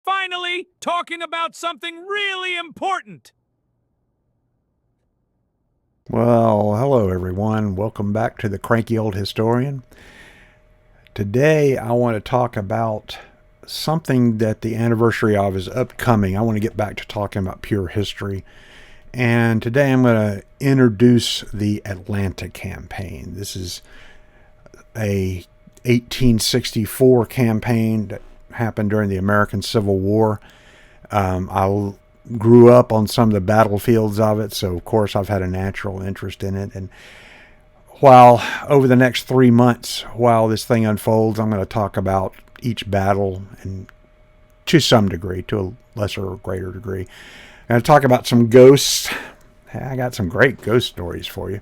finally talking about something really important. Well, hello everyone. Welcome back to the Cranky Old Historian. Today I want to talk about something that the anniversary of is upcoming. I want to get back to talking about pure history. And today I'm going to introduce the Atlanta campaign. This is a 1864 campaign that happened during the American Civil War. I grew up on some of the battlefields of it, so of course I've had a natural interest in it. And while over the next 3 months, while this thing unfolds, I'm going to talk about each battle, and to some degree, to a lesser or greater degree. I'm going to talk about some ghosts. I got some great ghost stories for you.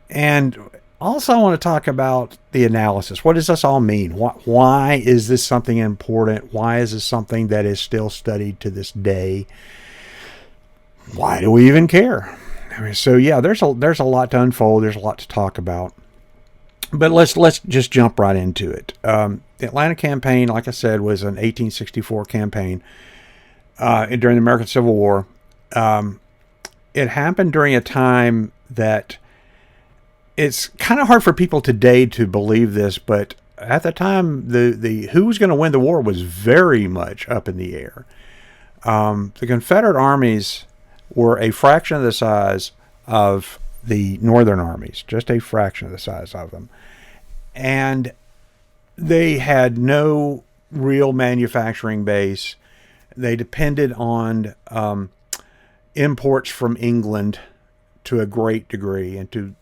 And also I want to talk about the analysis. What does this all mean? Why is this something important? Why is this something that is still studied to this day? Why do we even care? So yeah, there's a lot to unfold. There's a lot to talk about. But let's just jump right into it. The Atlanta campaign, like I said, was an 1864 campaign during the American Civil War. It happened during a time that it's kind of hard for people today to believe this, but at the time, the who was going to win the war was very much up in the air. The Confederate armies were a fraction of the size of the Northern armies, just a fraction of the size of them. And they had no real manufacturing base. They depended on imports from England to a great degree, and to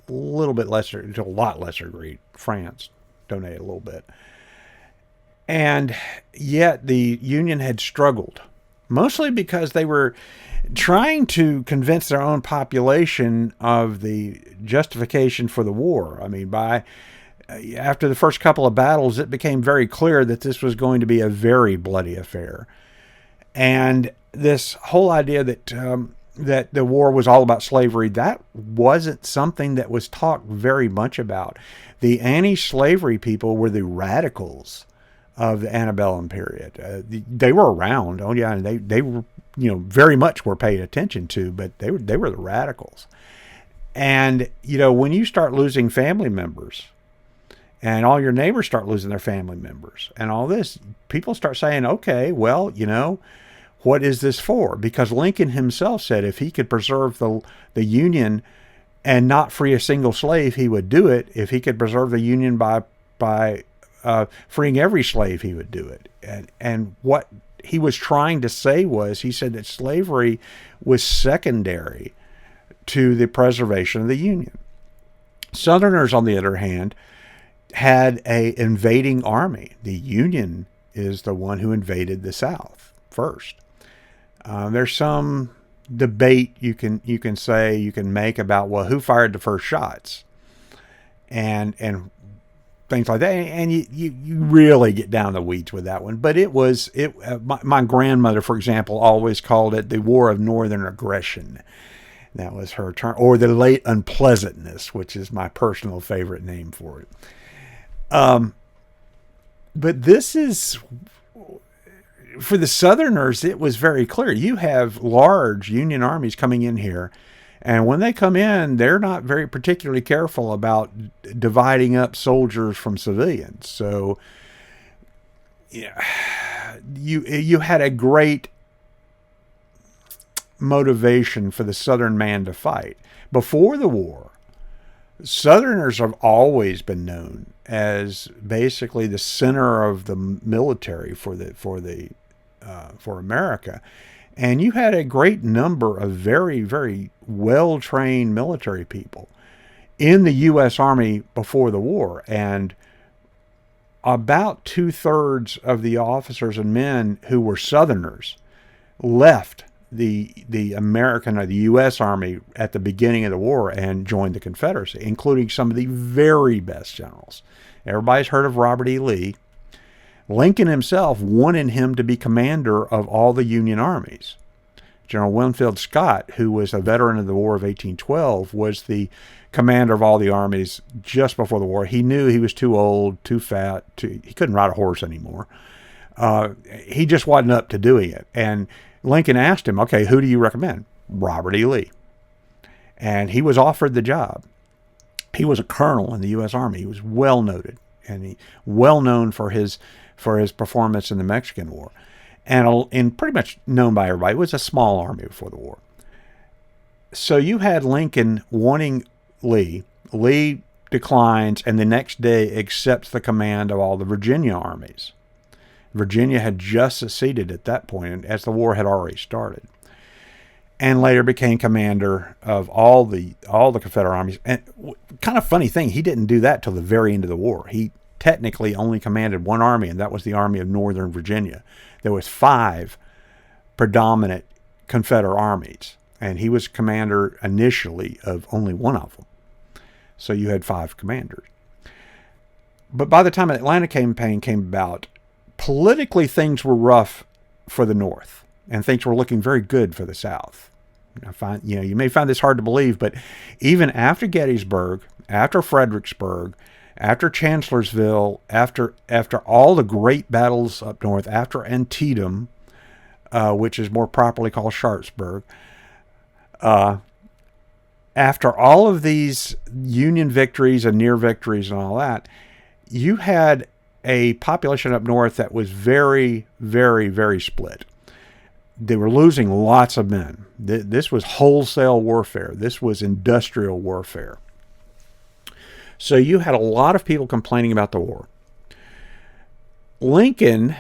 a lot lesser degree, France donated a little bit. And yet the Union had struggled, mostly because they were trying to convince their own population of the justification for the war. I mean, after the first couple of battles, it became very clear that this was going to be a very bloody affair. And this whole idea that the war was all about slavery, that wasn't something that was talked very much about. The anti-slavery people were the radicals of the antebellum period. They were around. Oh yeah, and they were, very much were paid attention to, but they were the radicals. And when you start losing family members, and all your neighbors start losing their family members, and all this, people start saying, okay, well, what is this for? Because Lincoln himself said if he could preserve the Union and not free a single slave, he would do it. If he could preserve the Union by freeing every slave, he would do it. And what he was trying to say was, he said that slavery was secondary to the preservation of the Union. Southerners, on the other hand, had an invading army. The Union is the one who invaded the South first. There's some debate you can make about, well, who fired the first shots, and things like that, and you really get down the weeds with that one. But my grandmother, for example, always called it the War of Northern Aggression. That was her term, or the Late Unpleasantness, which is my personal favorite name for it. But this is, for the Southerners, it was very clear. You have large Union armies coming in here, and when they come in, they're not very particularly careful about dividing up soldiers from civilians. So, you had a great motivation for the Southern man to fight. Before the war, Southerners have always been known as basically the center of the military for America, and you had a great number of very, very well-trained military people in the U.S. Army before the war, and about 2/3 of the officers and men who were Southerners left the American or the U.S. Army at the beginning of the war and joined the Confederacy, including some of the very best generals. Everybody's heard of Robert E. Lee. Lincoln himself wanted him to be commander of all the Union armies. General Winfield Scott, who was a veteran of the War of 1812, was the commander of all the armies just before the war. He knew he was too old, too fat, he couldn't ride a horse anymore. He just wasn't up to doing it. And Lincoln asked him, okay, who do you recommend? Robert E. Lee. And he was offered the job. He was a colonel in the U.S. Army. He was well noted, and well known for his performance in the Mexican War, and pretty much known by everybody. It was a small army before the war. So you had Lincoln wanting Lee. Lee declines, and the next day accepts the command of all the Virginia armies. Virginia had just seceded at that point, as the war had already started, and later became commander of all the Confederate armies. And kind of funny thing, he didn't do that till the very end of the war. He technically only commanded one army, and that was the Army of Northern Virginia. There was 5 predominant Confederate armies, and he was commander initially of only one of them. So you had 5 commanders. But by the time the Atlanta campaign came about, politically things were rough for the North, and things were looking very good for the South. You may find this hard to believe, but even after Gettysburg, after Fredericksburg, after Chancellorsville, after all the great battles up north, after Antietam, which is more properly called Sharpsburg, after all of these Union victories and near victories and all that, you had a population up north that was very, very, very split. They were losing lots of men. This was wholesale warfare. This was industrial warfare. So you had a lot of people complaining about the war. Lincoln,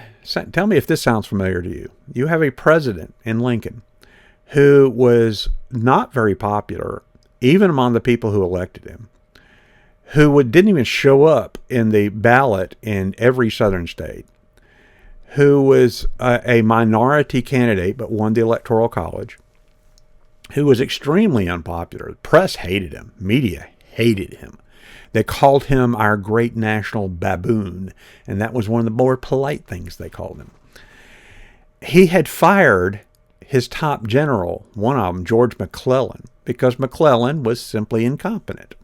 tell me if this sounds familiar to you. You have a president in Lincoln who was not very popular, even among the people who elected him, who didn't even show up in the ballot in every southern state, who was a minority candidate but won the Electoral College, who was extremely unpopular. The press hated him. Media hated him. They called him our great national baboon, and that was one of the more polite things they called him. He had fired his top general, one of them, George McClellan, because McClellan was simply incompetent.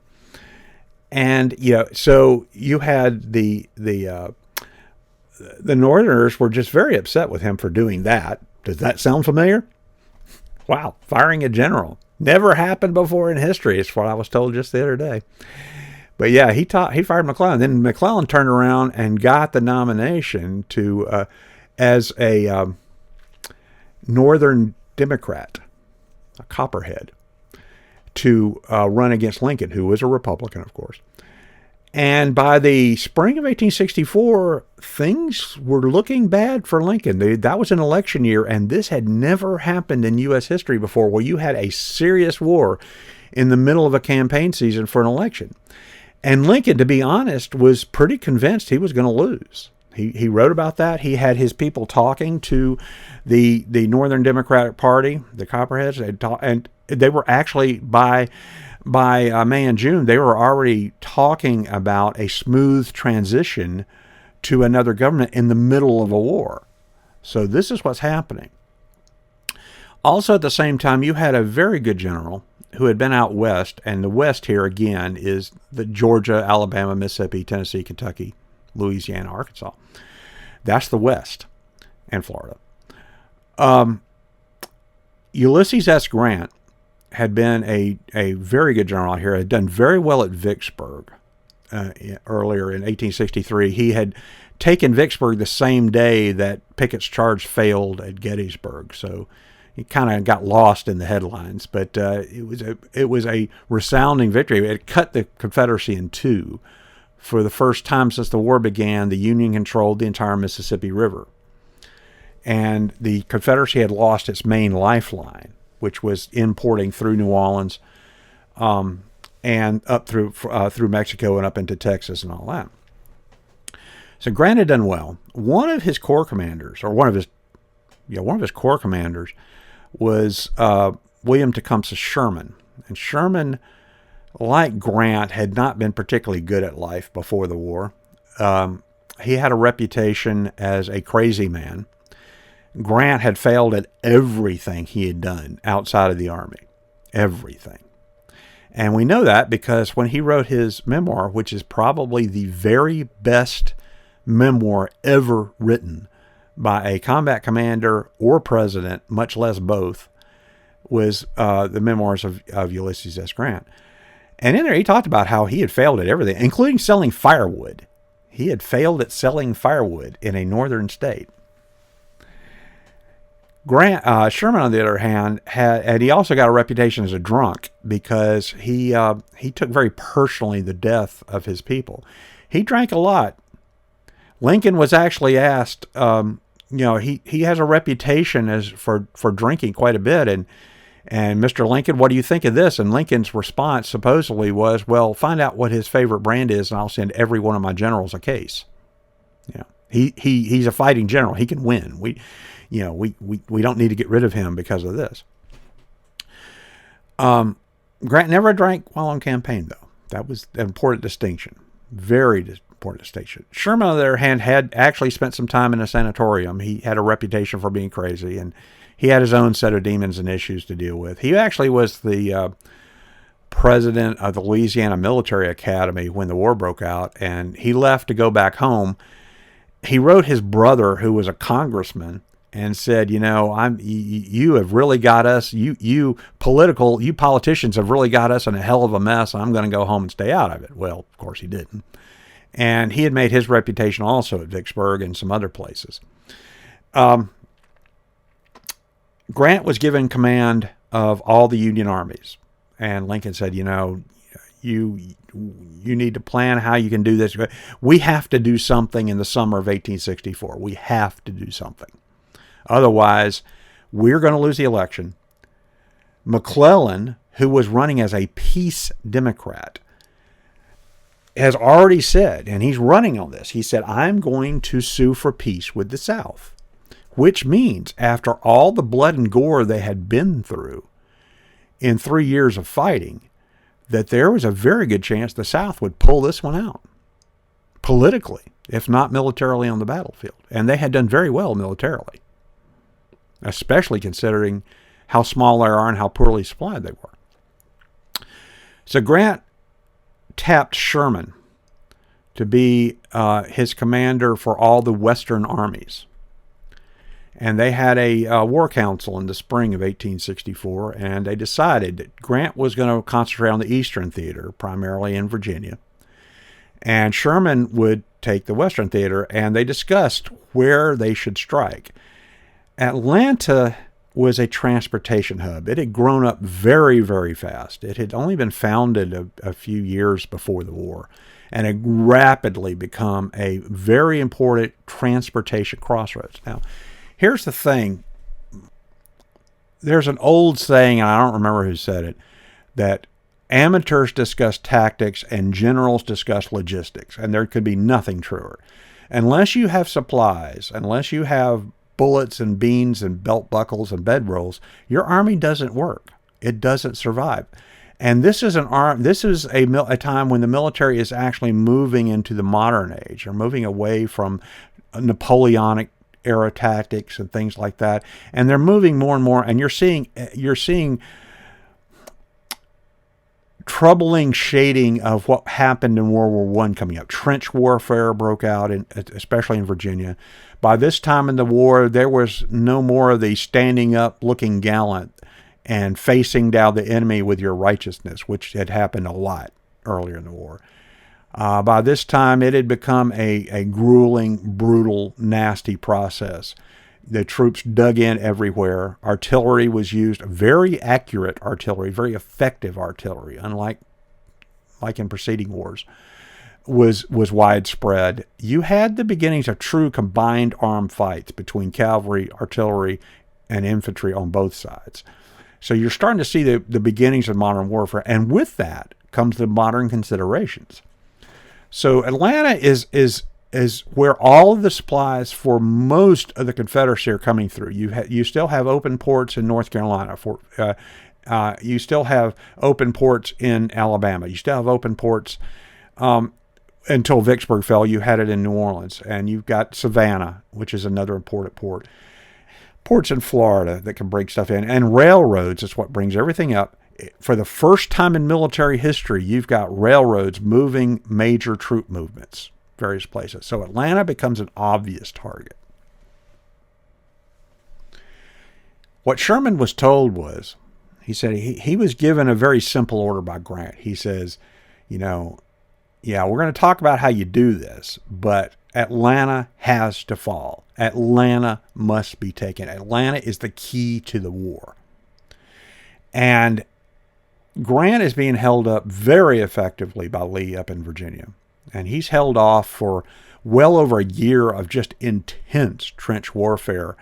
And so you had the Northerners were just very upset with him for doing that. Does that sound familiar? Wow, firing a general. Never happened before in history. It's what I was told just the other day. But yeah, he fired McClellan. Then McClellan turned around and got the nomination as a Northern Democrat, a Copperhead, to run against Lincoln, who was a Republican, of course. And by the spring of 1864, things were looking bad for Lincoln. That was an election year, and this had never happened in U.S. history before, where you had a serious war in the middle of a campaign season for an election. And Lincoln, to be honest, was pretty convinced he was going to lose. He wrote about that. He had his people talking to the Northern Democratic Party, the Copperheads, and they were actually by May and June, they were already talking about a smooth transition to another government in the middle of a war. So this is what's happening. Also, at the same time, you had a very good general who had been out west, and the west here again is the Georgia, Alabama, Mississippi, Tennessee, Kentucky, Louisiana, Arkansas. That's the west, and Florida. Ulysses S. Grant had been a very good general out here, had done very well at Vicksburg earlier in 1863. He had taken Vicksburg the same day that Pickett's charge failed at Gettysburg, so he kind of got lost in the headlines. But it was a resounding victory. It cut the Confederacy in two. For the first time since the war began, the Union controlled the entire Mississippi River, and the Confederacy had lost its main lifeline, which was importing through New Orleans and up through Mexico and up into Texas and all that. So Grant had done well. One of his corps commanders was William Tecumseh Sherman. And Sherman, like Grant, had not been particularly good at life before the war. He had a reputation as a crazy man. Grant had failed at everything he had done outside of the Army. Everything. And we know that because when he wrote his memoir, which is probably the very best memoir ever written by a combat commander or president, much less both, was the memoirs of Ulysses S. Grant. And in there, he talked about how he had failed at everything, including selling firewood. He had failed at selling firewood in a northern state. Sherman, on the other hand, and he also got a reputation as a drunk because he took very personally the death of his people. He drank a lot. Lincoln was actually asked, he has a reputation for drinking quite a bit, and Mr. Lincoln, what do you think of this? And Lincoln's response supposedly was, well, find out what his favorite brand is, and I'll send every one of my generals a case. He's a fighting general. He can win. We don't need to get rid of him because of this. Grant never drank while on campaign, though. That was an important distinction. Very important distinction. Sherman, on the other hand, had actually spent some time in a sanatorium. He had a reputation for being crazy, and he had his own set of demons and issues to deal with. He actually was the president of the Louisiana Military Academy when the war broke out, and he left to go back home. He wrote his brother, who was a congressman, and said, you have really got us, you politicians have really got us in a hell of a mess. I'm going to go home and stay out of it. Well, of course he didn't. And he had made his reputation also at Vicksburg and some other places. Grant was given command of all the Union armies. And Lincoln said, you need to plan how you can do this. We have to do something in the summer of 1864. We have to do something. Otherwise, we're going to lose the election. McClellan, who was running as a peace Democrat, has already said, and he's running on this, he said, I'm going to sue for peace with the South, which means after all the blood and gore they had been through in 3 years of fighting, that there was a very good chance the South would pull this one out politically, if not militarily on the battlefield. And they had done very well militarily, especially considering how small they are and how poorly supplied they were. So Grant tapped Sherman to be his commander for all the Western armies. And they had a war council in the spring of 1864, and they decided that Grant was going to concentrate on the Eastern Theater, primarily in Virginia, and Sherman would take the Western Theater, and they discussed where they should strike. Atlanta was a transportation hub. It had grown up very, very fast. It had only been founded a few years before the war, and had rapidly become a very important transportation crossroads. Now, here's the thing. There's an old saying, and I don't remember who said it, that amateurs discuss tactics and generals discuss logistics, and there could be nothing truer. Unless you have supplies, unless you have bullets and beans and belt buckles and bedrolls, your army doesn't work. It doesn't survive. And this is a time when the military is actually moving into the modern age. They're moving away from Napoleonic era tactics and things like that, and they're moving more and more. And you're seeing troubling shading of what happened in World War I coming up. Trench warfare broke out, especially in Virginia. By this time in the war, there was no more of the standing up, looking gallant, and facing down the enemy with your righteousness, which had happened a lot earlier in the war. By this time, it had become a grueling, brutal, nasty process. The troops dug in everywhere. Artillery was used, very accurate artillery, very effective artillery, unlike in preceding wars, was widespread. You had the beginnings of true combined armed fights between cavalry, artillery, and infantry on both sides. So you're starting to see the beginnings of modern warfare, and with that comes the modern considerations. So Atlanta is where all of the supplies for most of the Confederacy are coming through. You still have open ports in North Carolina. You still have open ports in Alabama. You still have open ports until Vicksburg fell. You had it in New Orleans, and you've got Savannah, which is another important port. Ports in Florida that can bring stuff in, and railroads is what brings everything up. For the first time in military history, you've got railroads moving major troop movements, various places. So Atlanta becomes an obvious target. What Sherman was told was, he said he was given a very simple order by Grant. He says, yeah, we're going to talk about how you do this, but Atlanta has to fall. Atlanta must be taken. Atlanta is the key to the war. And Grant is being held up very effectively by Lee up in Virginia. And he's held off for well over a year of just intense trench warfare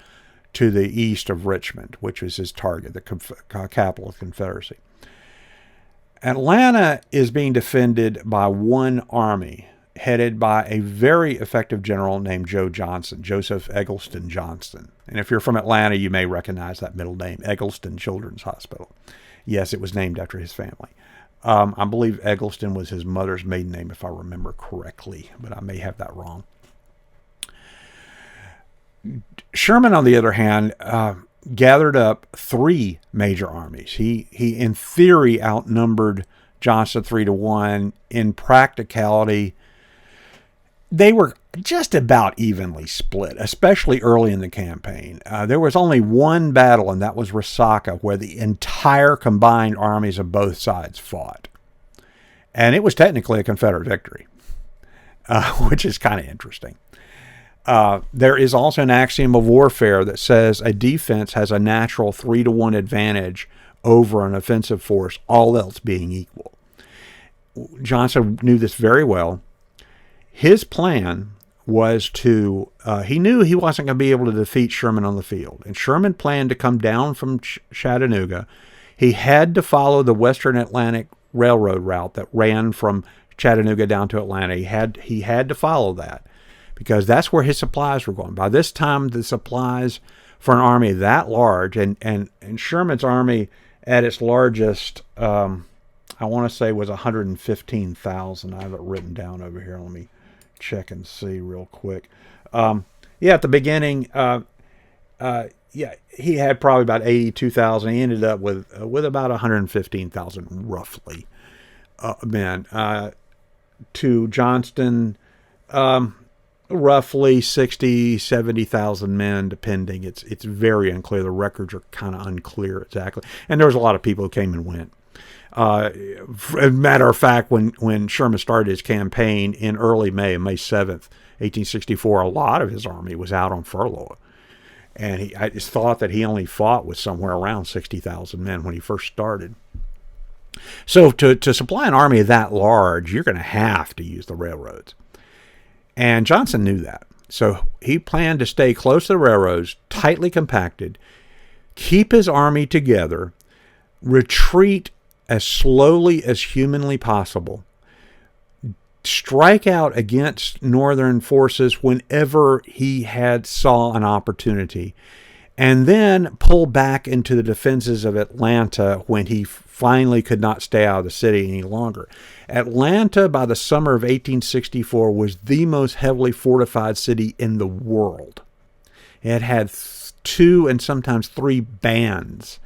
to the east of Richmond, which was his target, the capital of the Confederacy. Atlanta is being defended by one army headed by a very effective general named Joseph Eggleston Johnston. And if you're from Atlanta, you may recognize that middle name, Eggleston Children's Hospital. Yes, it was named after his family. I believe Eggleston was his mother's maiden name, if I remember correctly, but I may have that wrong. Sherman, on the other hand, gathered up three major armies. He in theory outnumbered Johnston 3-1. In practicality, they were just about evenly split, especially early in the campaign. There was only one battle, and that was Resaca, where the entire combined armies of both sides fought. And it was technically a Confederate victory, which is kind of interesting. There is also an axiom of warfare that says a defense has a natural 3-1 advantage over an offensive force, all else being equal. Johnson knew this very well. His plan was to, he knew he wasn't going to be able to defeat Sherman on the field. And Sherman planned to come down from Chattanooga. He had to follow the Western Atlantic Railroad route that ran from Chattanooga down to Atlanta. He had to follow that, because that's where his supplies were going. By this time, the supplies for an army that large, and Sherman's army at its largest, I want to say was 115,000. I have it written down over here. Let me check and see real quick. At the beginning, he had probably about 82,000. He ended up with about 115,000 roughly men. To Johnston, roughly 60, 70,000 men, depending. It's very unclear. The records are kind of unclear exactly. And there was a lot of people who came and went. As a matter of fact, when Sherman started his campaign in early May 7th, 1864, a lot of his army was out on furlough. And I just thought that he only fought with somewhere around 60,000 men when he first started. So to supply an army that large, you're going to have to use the railroads. And Johnson knew that. So he planned to stay close to the railroads, tightly compacted, keep his army together, retreat as slowly as humanly possible, strike out against Northern forces whenever he saw an opportunity, and then pull back into the defenses of Atlanta when he finally could not stay out of the city any longer. Atlanta, by the summer of 1864, was the most heavily fortified city in the world. It had 2 and sometimes 3 bands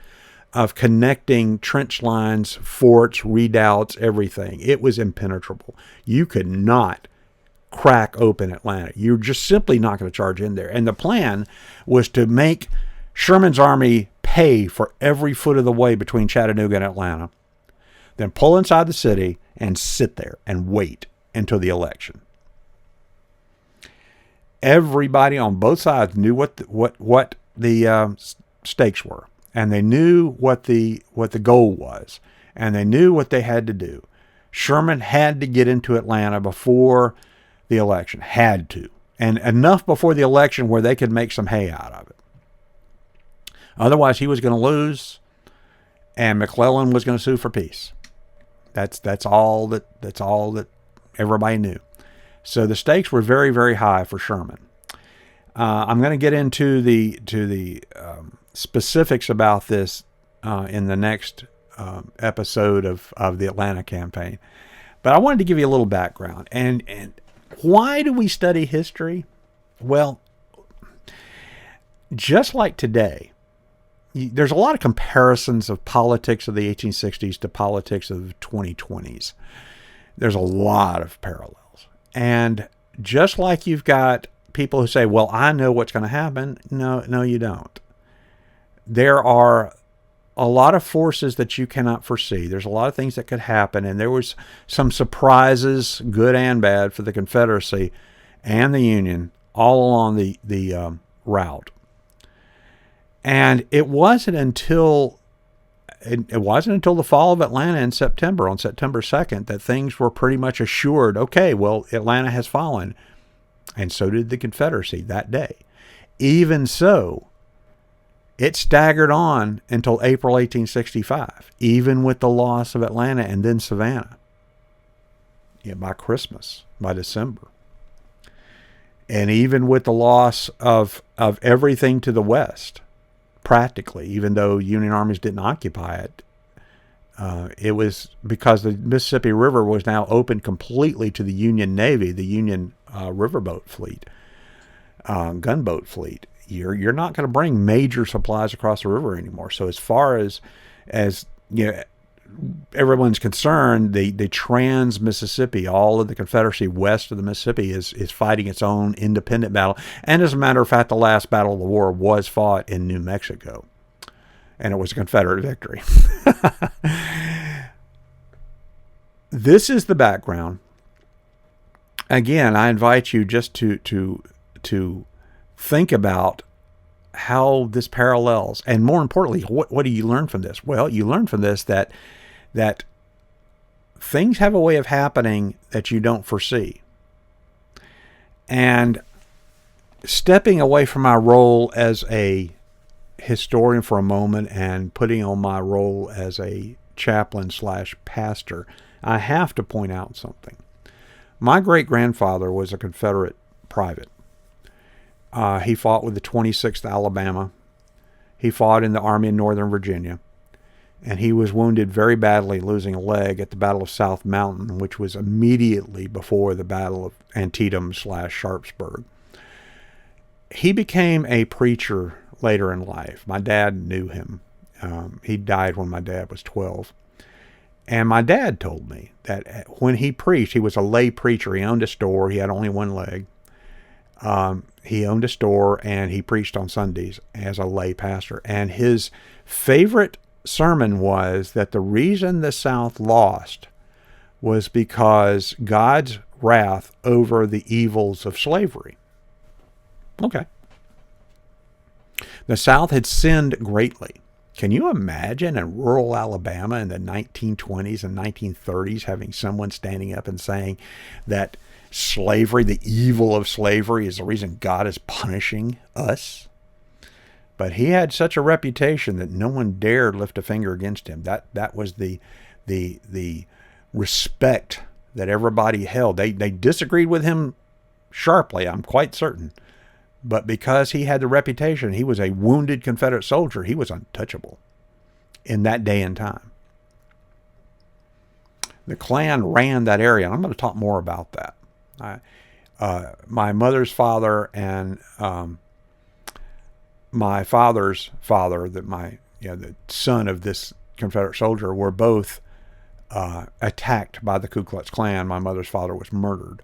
of connecting trench lines, forts, redoubts, everything. It was impenetrable. You could not crack open Atlanta. You're just simply not going to charge in there. And the plan was to make Sherman's army pay for every foot of the way between Chattanooga and Atlanta, then pull inside the city and sit there and wait until the election. Everybody on both sides knew what the stakes were. And they knew what the goal was, and they knew what they had to do. Sherman had to get into Atlanta before the election, had to, and enough before the election where they could make some hay out of it. Otherwise, he was going to lose, and McClellan was going to sue for peace. That's all that everybody knew. So the stakes were very, very high for Sherman. I'm going to get into the specifics about this in the next episode of the Atlanta campaign. But I wanted to give you a little background. And why do we study history? Well, just like today, there's a lot of comparisons of politics of the 1860s to politics of the 2020s. There's a lot of parallels. And just like you've got people who say, well, I know what's going to happen. No, you don't. there are a lot of forces that you cannot foresee. There's a lot of things that could happen, and there was some surprises, good and bad, for the Confederacy and the Union all along the route. And it wasn't until the fall of Atlanta in September, on September 2nd, that things were pretty much assured. Okay, well, Atlanta has fallen, and so did the Confederacy that day. Even so, it staggered on until April 1865, even with the loss of Atlanta and then Savannah. Yeah, by Christmas, by December. And even with the loss of everything to the west, practically, even though Union armies didn't occupy it, it was because the Mississippi River was now open completely to the Union Navy, the Union riverboat fleet, gunboat fleet. You're not going to bring major supplies across the river anymore. So as far as everyone's concerned, the trans-Mississippi, all of the Confederacy west of the Mississippi is fighting its own independent battle. And as a matter of fact, the last battle of the war was fought in New Mexico. And it was a Confederate victory. This is the background. Again, I invite you just to think about how this parallels, and more importantly, what do you learn from this? Well, you learn from this that things have a way of happening that you don't foresee. And stepping away from my role as a historian for a moment and putting on my role as a chaplain / pastor, I have to point out something. My great-grandfather was a Confederate private. He fought with the 26th Alabama. He fought in the Army in Northern Virginia. And he was wounded very badly, losing a leg at the Battle of South Mountain, which was immediately before the Battle of Antietam / Sharpsburg. He became a preacher later in life. My dad knew him. He died when my dad was 12. And my dad told me that when he preached, he was a lay preacher. He owned a store. He had only one leg. He owned a store, and he preached on Sundays as a lay pastor. And his favorite sermon was that the reason the South lost was because God's wrath over the evils of slavery. Okay. The South had sinned greatly. Can you imagine in rural Alabama in the 1920s and 1930s having someone standing up and saying that slavery, the evil of slavery, is the reason God is punishing us? But he had such a reputation that no one dared lift a finger against him. That was the respect that everybody held. They disagreed with him sharply, I'm quite certain. But because he had the reputation, he was a wounded Confederate soldier, he was untouchable in that day and time. The Klan ran that area, and I'm going to talk more about that. My mother's father and my father's father, the son of this Confederate soldier, were both attacked by the Ku Klux Klan. My mother's father was murdered.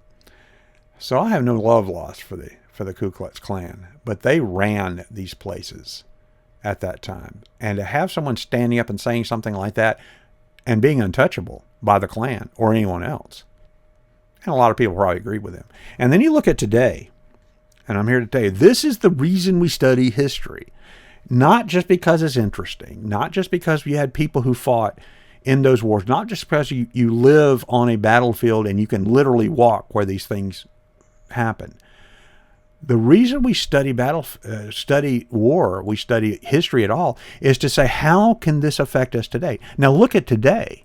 So I have no love lost for the Ku Klux Klan, but they ran these places at that time. And to have someone standing up and saying something like that and being untouchable by the Klan or anyone else, and a lot of people probably agreed with him. And then you look at today, and I'm here to tell you, this is the reason we study history. Not just because it's interesting, not just because we had people who fought in those wars, not just because you live on a battlefield and you can literally walk where these things happen. The reason we study study war, we study history at all, is to say, how can this affect us today? Now look at today,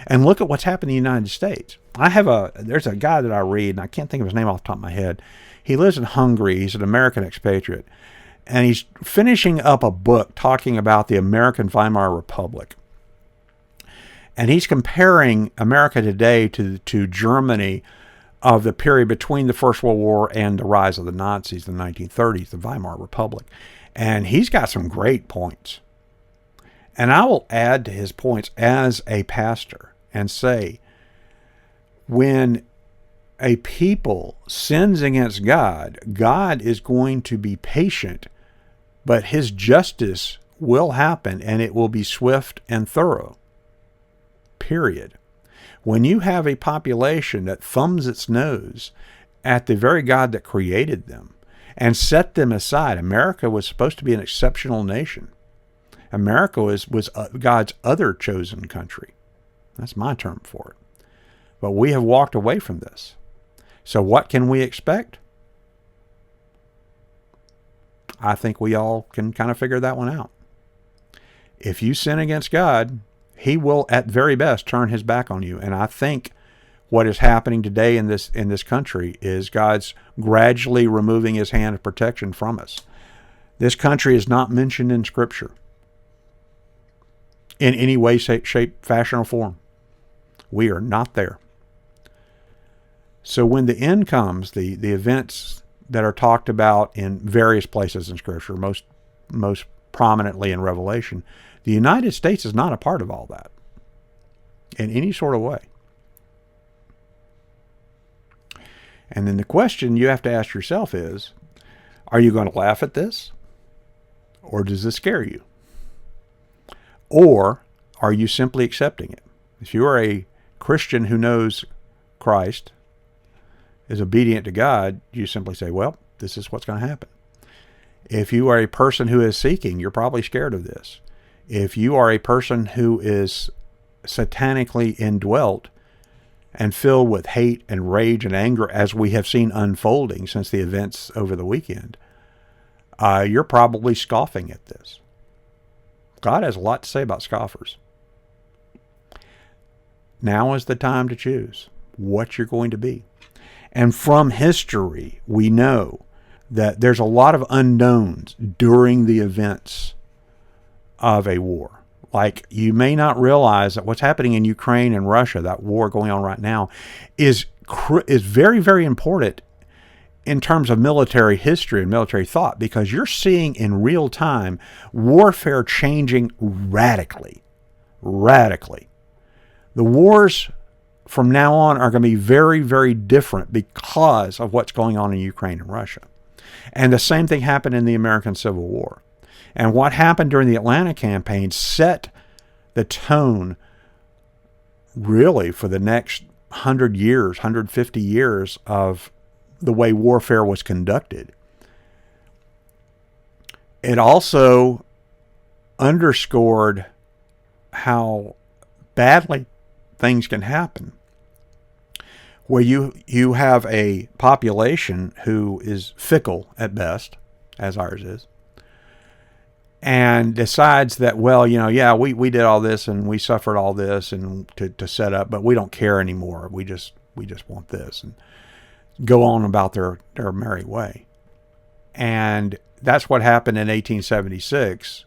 and look at what's happened in the United States. There's a guy that I read, and I can't think of his name off the top of my head. He lives in Hungary. He's an American expatriate, and he's finishing up a book talking about the American Weimar Republic. And he's comparing America today to Germany of the period between the First World War and the rise of the Nazis in the 1930s, the Weimar Republic. And he's got some great points. And I will add to his points as a pastor and say, when a people sins against God, God is going to be patient, but his justice will happen, and it will be swift and thorough. Period. When you have a population that thumbs its nose at the very God that created them and set them aside, America was supposed to be an exceptional nation. America was God's other chosen country. That's my term for it. But we have walked away from this. So what can we expect? I think we all can kind of figure that one out. If you sin against God, he will at very best turn his back on you. And I think what is happening today in this country is God's gradually removing his hand of protection from us. This country is not mentioned in Scripture in any way, shape, fashion, or form. We are not there. So when the end comes, the events that are talked about in various places in Scripture, most prominently in Revelation, the United States is not a part of all that in any sort of way. And then the question you have to ask yourself is, are you going to laugh at this? Or does this scare you? Or are you simply accepting it? If you are a Christian who knows Christ, is obedient to God, you simply say, well, this is what's going to happen. If you are a person who is seeking, you're probably scared of this. If you are a person who is satanically indwelt and filled with hate and rage and anger, as we have seen unfolding since the events over the weekend, you're probably scoffing at this. God has a lot to say about scoffers. Now is the time to choose what you're going to be. And from history, we know that there's a lot of unknowns during the events of a war. Like, you may not realize that what's happening in Ukraine and Russia, that war going on right now, is very, very important in terms of military history and military thought, because you're seeing in real time warfare changing radically. Radically. The wars from now on are going to be very, very different because of what's going on in Ukraine and Russia. And the same thing happened in the American Civil War. And what happened during the Atlanta campaign set the tone really for the next 100 years, 150 years of the way warfare was conducted. It also underscored how badly things can happen, where you have a population who is fickle at best, as ours is, and decides that, well, we did all this and we suffered all this and to set up, but we don't care anymore. We just want this, and go on about their merry way. And that's what happened in 1876.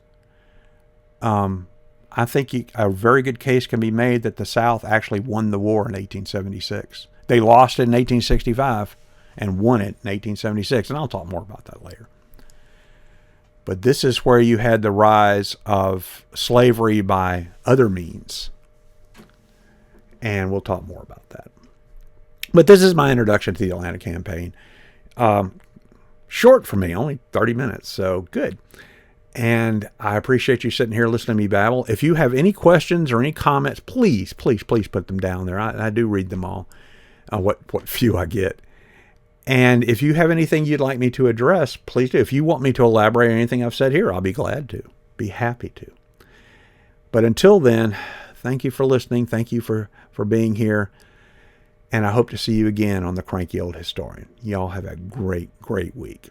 I think a very good case can be made that the South actually won the war in 1876. They lost it in 1865 and won it in 1876. And I'll talk more about that later. But this is where you had the rise of slavery by other means. And we'll talk more about that. But this is my introduction to the Atlanta campaign. Short for me, only 30 minutes, so good. And I appreciate you sitting here listening to me babble. If you have any questions or any comments, please put them down there. I do read them all, what few I get. And if you have anything you'd like me to address, please do. If you want me to elaborate on anything I've said here, I'll be glad to, be happy to. But until then, thank you for listening. Thank you for being here. And I hope to see you again on the Cranky Old Historian. Y'all have a great, great week.